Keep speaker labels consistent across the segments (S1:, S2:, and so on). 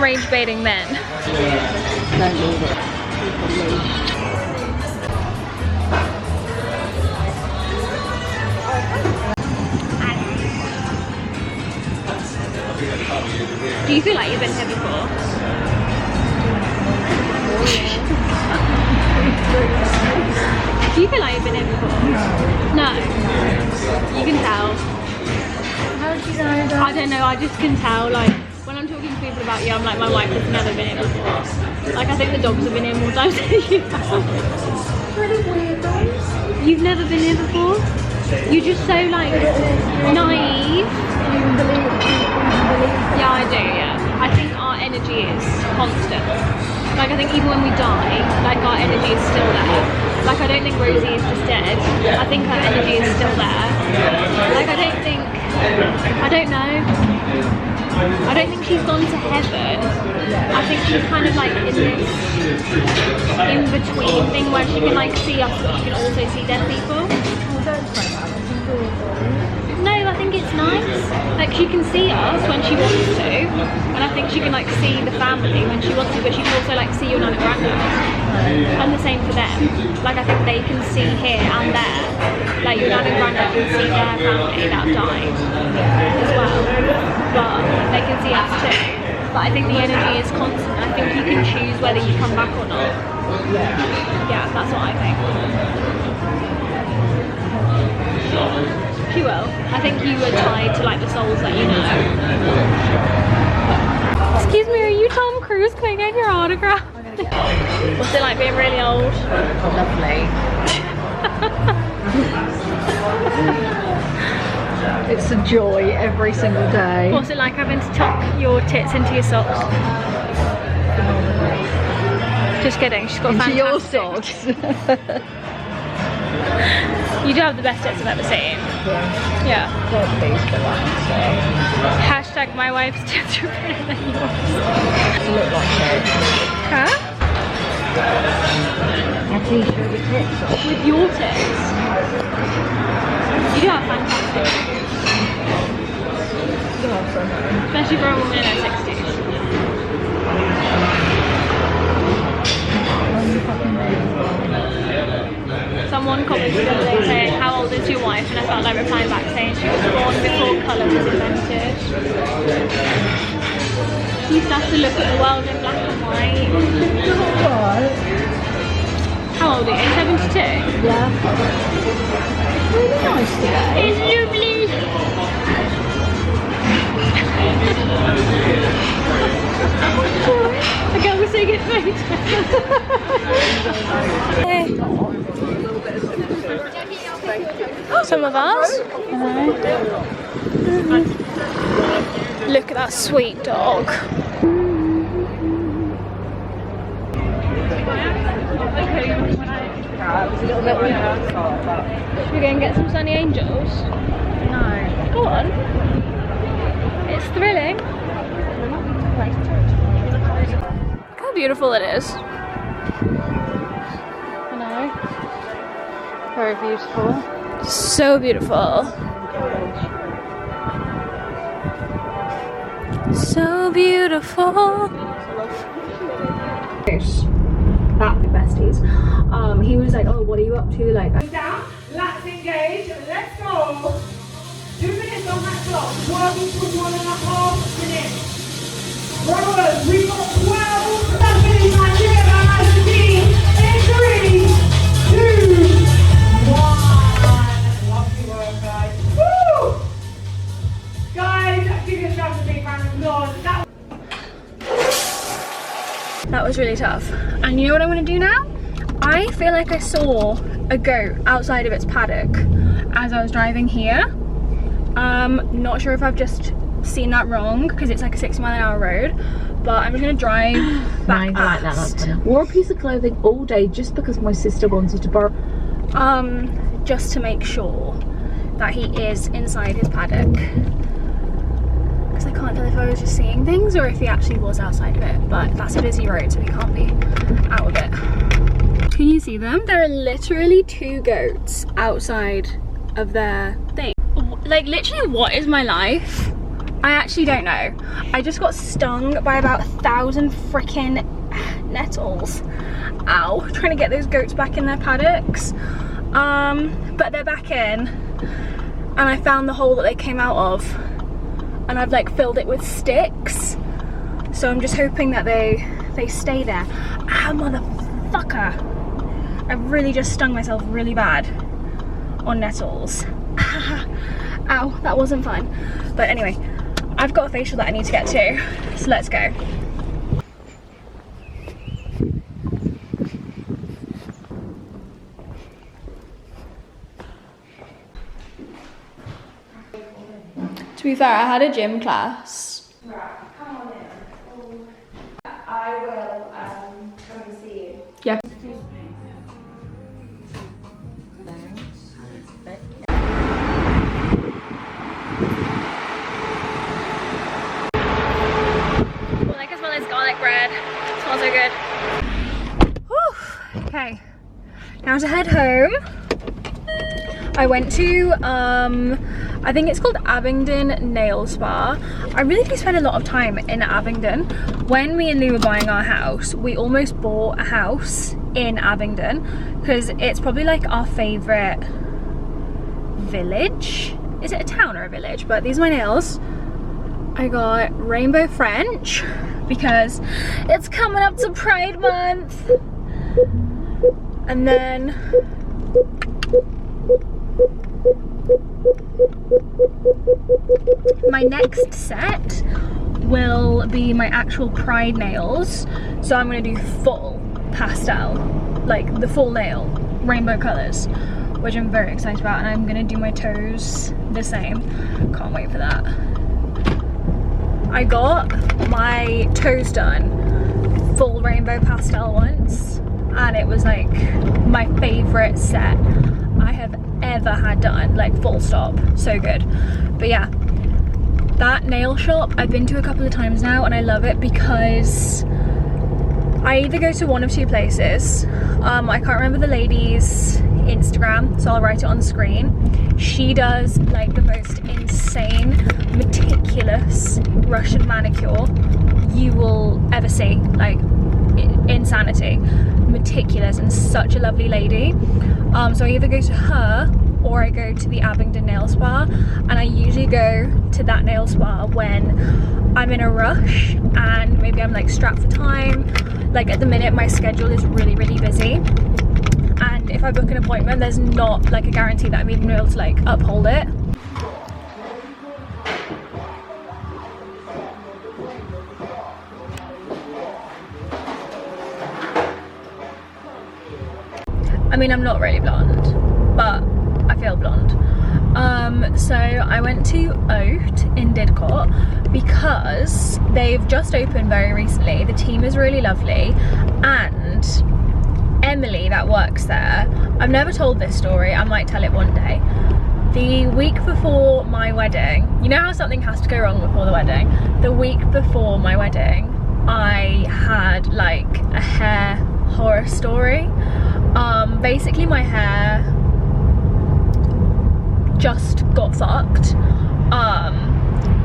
S1: rage baiting men.
S2: Don't leave it.
S1: Do you feel like you've been here before? Do you feel like you've been here before? No. You can tell.
S2: How did you know that?
S1: I don't know, I just can tell, like, when I'm talking to people about you, I'm like, my wife has never been here before. Like, I think the dogs have been here more times than you have.
S2: Really weird dogs.
S1: You've never been here before? You're just so, like, naive. Yeah, I do, yeah. I think our energy is constant. Like, I think even when we die, like, our energy is still there. Like, I don't think Rosie is just dead. I think her energy is still there. Like, I don't think, I don't know. I don't think she's gone to heaven. I think she's kind of like in this in-between thing where she can like see us, but she can also see dead people. No, I think it's nice. Like, she can see us when she wants to, and I think she can like see the family when she wants to, but she can also like see your nan and granddad. And the same for them. Like, I think they can see here and there. Like, your nan and granddad can see their family that have died as well, but they can see us too. But I think the energy is constant. I think you can choose whether you come back or not. Yeah, that's what I think. She will. I think you were tied to like the souls that you know. Excuse me, are you Tom Cruise? Can I get your autograph? What's it like being really old?
S2: Lovely. It's a joy every single day.
S1: What's it like having to tuck your tits into your socks? Just kidding, she's got
S2: Into
S1: fantastic.
S2: your socks.
S1: You do have the best tits I've ever seen. Yeah.
S2: Don't please for that.
S1: Hashtag my wife's tits are better than yours.
S2: You look like it.
S1: Huh?
S2: Actually, show your tits off.
S1: With your tits? You do have fantastic tits. Especially for a woman in her 60s. Someone commented the other day saying, how old is your wife? And I felt like replying back saying she was born before colour was invented. You used to have to look at the world in black and white. How old are you? 72?
S2: Yeah. It's really nice today.
S1: It's lovely! Okay, we'll see you later. Some of us. Look at that sweet dog. Should we go and get some sunny angels?
S2: No.
S1: Go on. It's thrilling. Look how beautiful it is. I know. Very beautiful. So beautiful. So beautiful. That besties. He was like, oh, what are you up to? Like,
S3: down, let's engage, let's go. 2 minutes on that clock, working for 1.5 minutes. Brothers, we've got 12 seconds and together as a team in 3, 2, 1. Lovely work, guys. Woo! Guys, give yourselves a big round of applause.
S1: that was really tough. And you know what I'm gonna do now? I feel like I saw a goat outside of its paddock as I was driving here. Not sure if I've just seen that wrong because it's like a 60-mile-an-hour road, but I'm just gonna drive back.
S2: No, I like that. Wore a piece of clothing all day just because my sister wanted to borrow.
S1: Just to make sure that he is inside his paddock, because I can't tell if I was just seeing things or if he actually was outside of it. But that's a busy road, so he can't be out of it. Can you see them? There are literally 2 goats outside of their thing. Like, literally, what is my life? I actually don't know. I just got stung by about 1,000 freaking nettles. Ow, trying to get those goats back in their paddocks. But they're back in, and I found the hole that they came out of, and I've like filled it with sticks. So I'm just hoping that they stay there. Ah, motherfucker. I really just stung myself really bad on nettles. Ow, that wasn't fun. But anyway, I've got a facial that I need to get to, so let's go. To be fair, I had a gym class.
S2: Right, come on in. I will come and see you.
S1: Yeah. Well, like as well as garlic bread. It smells so good. Whew. Okay, now to head home. I went to, I think it's called Abingdon Nail Spa. I really do spend a lot of time in Abingdon. When me and Lou were buying our house, we almost bought a house in Abingdon because it's probably like our favourite village. Is it a town or a village? But these are my nails. I got Rainbow French because it's coming up to Pride Month. And then my next set will be my actual Pride nails. So I'm going to do full pastel, like the full nail, rainbow colours, which I'm very excited about. And I'm going to do my toes the same. Can't wait for that. I got my toes done full rainbow pastel once, and it was like my favourite set I have ever had done, like full stop. So good. But yeah, that nail shop I've been to a couple of times now, and I love it because I either go to one of two places. I can't remember the lady's Instagram, so I'll write it on the screen. She does like the most insane, meticulous Russian manicure you will ever see. Like insanity, meticulous, and such a lovely lady. So I either go to her or I go to the Abingdon Nail Spa, and I usually go to that nail spa when I'm in a rush and maybe I'm like strapped for time. Like at the minute my schedule is really busy, and if I book an appointment there's not like a guarantee that I'm even able to like uphold it. I mean, I'm not really blonde, but I feel blonde. So I went to Oat in Didcot because they've just opened very recently. The team is really lovely, and Emily that works there, I've never told this story, I might tell it one day. The week before my wedding, you know how something has to go wrong before the wedding? The week before my wedding, I had like a hair horror story. Basically my hair just got fucked.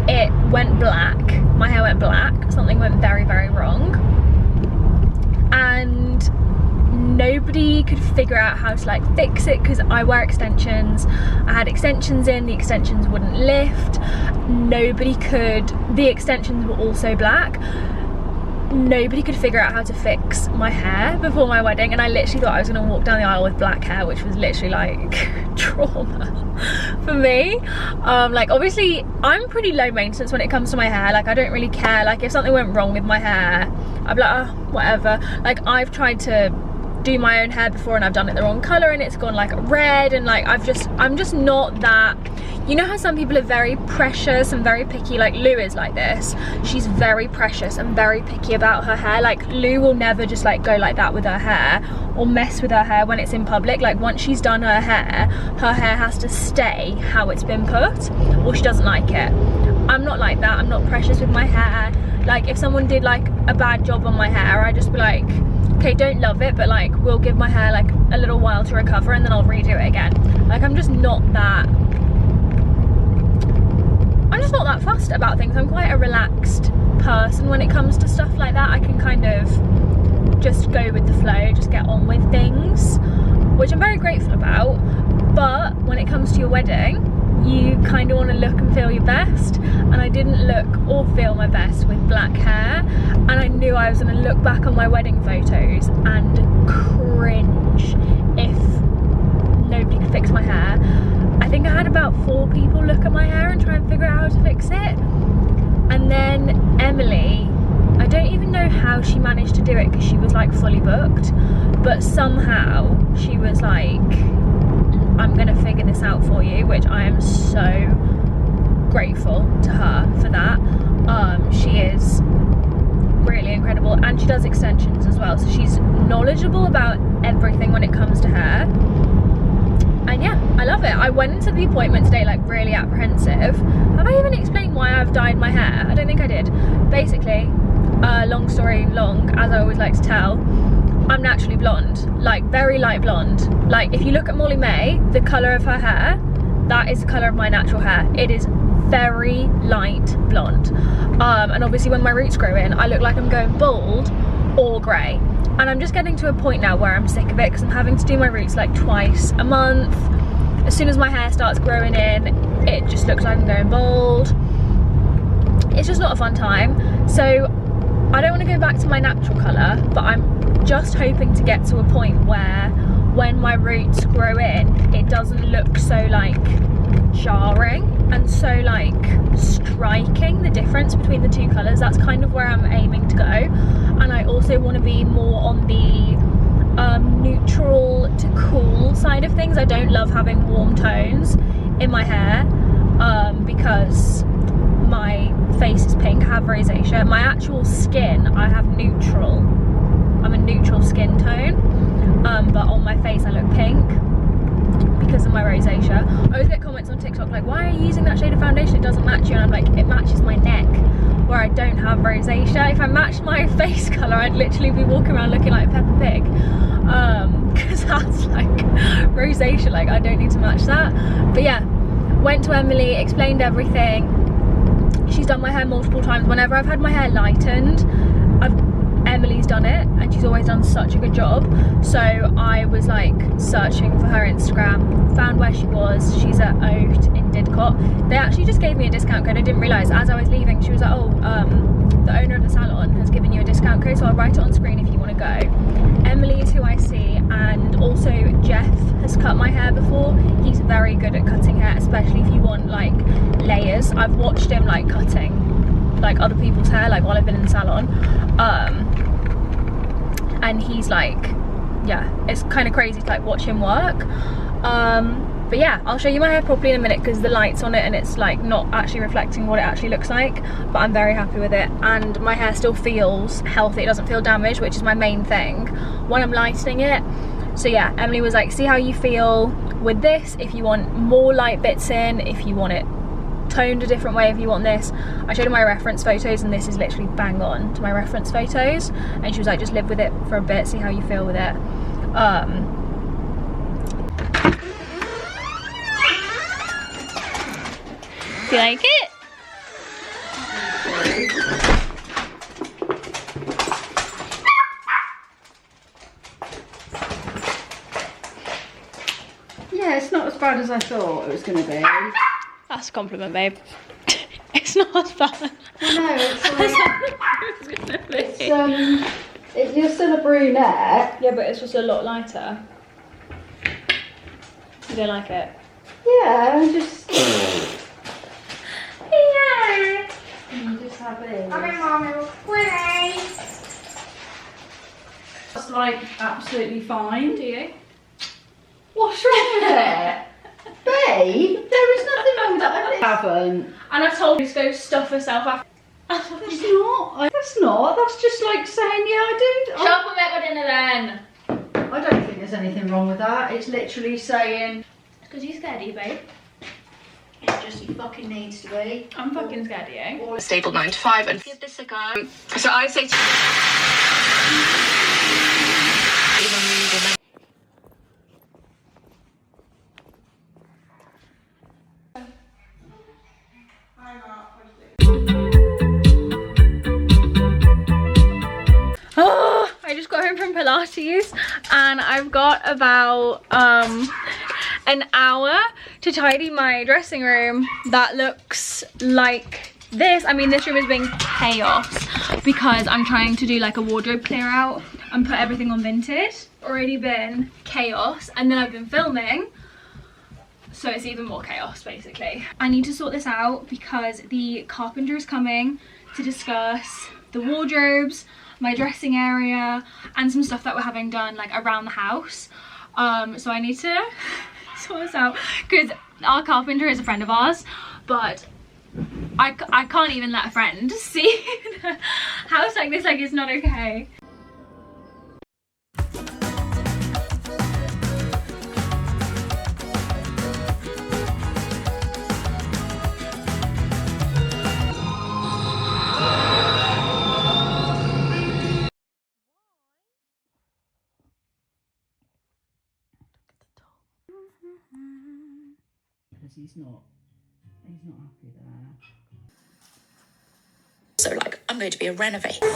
S1: It went black. My hair went black. Something went very wrong. And nobody could figure out how to like fix it because I wear extensions. I had extensions in, the extensions wouldn't lift. Nobody could, the extensions were also black. Nobody could figure out how to fix my hair before my wedding, and I literally thought I was gonna walk down the aisle with black hair, which was literally like trauma for me. Like obviously I'm pretty low maintenance when it comes to my hair. Like I don't really care. Like if something went wrong with my hair, I'd be like, oh, whatever. Like I've tried to do my own hair before and I've done it the wrong colour and it's gone like red, and like I'm just not that. You know how some people are very precious and very picky, like Lou is like this. She's very precious and very picky about her hair. Like Lou will never just like go like that with her hair or mess with her hair when it's in public. Like once she's done her hair has to stay how it's been put, or she doesn't like it. I'm not like that. I'm not precious with my hair. Like if someone did like a bad job on my hair, I'd just be like, okay, don't love it, but like we'll give my hair like a little while to recover and then I'll redo it again. Like I'm just not that I'm just not that fussed about things. I'm quite a relaxed person when it comes to stuff like that. I can kind of just go with the flow, just get on with things, which I'm very grateful about. But when it comes to your wedding, you kind of want to look and feel your best, and I didn't look or feel my best with black hair, and I knew I was going to look back on my wedding photos and cringe if nobody could fix my hair. I think I had about 4 people look at my hair and try and figure out how to fix it, and then Emily, I don't even know how she managed to do it because she was like fully booked, but somehow she was like, I'm gonna figure this out for you, which I am so grateful to her for that. She is really incredible, and she does extensions as well, so she's knowledgeable about everything when it comes to hair. And yeah, I love it. I went into the appointment today like really apprehensive. Have I even explained why I've dyed my hair? I don't think I did. Basically, long story long, as I always like to tell, I'm naturally blonde, like very light blonde. Like if you look at Molly May, the colour of her hair, that is the colour of my natural hair. It is very light blonde. And obviously when my roots grow in, I look like I'm going bald or grey. And I'm just getting to a point now where I'm sick of it because I'm having to do my roots like twice a month. As soon as my hair starts growing in, it just looks like I'm going bald. It's just not a fun time. So I don't want to go back to my natural colour, but I'm just hoping to get to a point where when my roots grow in, it doesn't look so like jarring and so like striking, the difference between the 2 colours. That's kind of where I'm aiming to go. And I also want to be more on the neutral to cool side of things. I don't love having warm tones in my hair because my face is pink, I have rosacea. My actual skin, I have neutral. I'm a neutral skin tone, but on my face I look pink because of my rosacea. I always get comments on TikTok like, why are you using that shade of foundation? It doesn't match you. And I'm like, it matches my neck where I don't have rosacea. If I matched my face colour, I'd literally be walking around looking like Peppa Pig. Because that's like rosacea, like I don't need to match that. But yeah, went to Emily, explained everything. She's done my hair multiple times. Whenever I've had my hair lightened, Emily's done it, and she's always done such a good job. So I was like searching for her Instagram, found where she was. She's at Oat in Didcot. They actually just gave me a discount code. I didn't realise. As I was leaving, she was like, oh, the owner of the salon has given you a discount code, so I'll write it on screen if you want to go. Emily is who I see, and also Jeff has cut my hair before. He's very good at cutting hair, especially if you want like layers. I've watched him like cutting like other people's hair like while I've been in the salon, and he's like, yeah, it's kind of crazy to like watch him work. But yeah, I'll show you my hair properly in a minute because the light's on it and it's like not actually reflecting what it actually looks like, but I'm very happy with it, and my hair still feels healthy. It doesn't feel damaged, which is my main thing when I'm lightening it. So yeah, Emily was like, see how you feel with this, if you want more light bits in, if you want it toned a different way, if you want this. I showed her my reference photos, and this is literally bang on to my reference photos, and she was like, just live with it for a bit, see how you feel with it. Do you like it?
S4: Yeah, it's not as bad as I thought it was going to be.
S1: That's a compliment, babe. It's not as bad.
S4: I know, you're still a brunette.
S1: Yeah, but it's just a lot lighter. You don't like it?
S4: Yeah, I'm just...
S1: Yeah.
S4: I'm just happy.
S1: Mommy will play.
S4: That's like absolutely fine.
S1: Do you?
S4: What's wrong with it? Babe, there is nothing wrong with that. I haven't.
S1: And I told her to go stuff herself after.
S4: That's not. That's just like saying, yeah, I do.
S1: Shut up and make my dinner then.
S4: I don't think there's anything wrong with that. It's literally saying...
S1: Because you're scared of you, babe.
S4: It's just he fucking needs to be.
S1: I'm fucking scared of you.
S5: Stable 9 to 5 and give this a go. So I say to
S1: from Pilates and I've got about an hour to tidy my dressing room that looks like this. I mean, this room has been chaos because I'm trying to do like a wardrobe clear out and put everything on Vinted. Already been chaos, and then I've been filming, so it's even more chaos basically. I need to sort this out because the carpenter is coming to discuss the wardrobes, my dressing area, and some stuff that we're having done like around the house. So I need to sort this out because our carpenter is a friend of ours, but I can't even let a friend see the house like this. Like, it's not okay.
S4: Because he's not happy there.
S6: So, like, I'm going to be a renovator.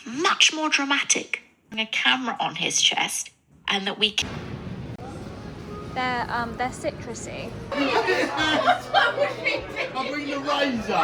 S6: Much more dramatic. A camera on his chest, and that we can.
S1: They're citrusy.
S7: I'll bring the razor.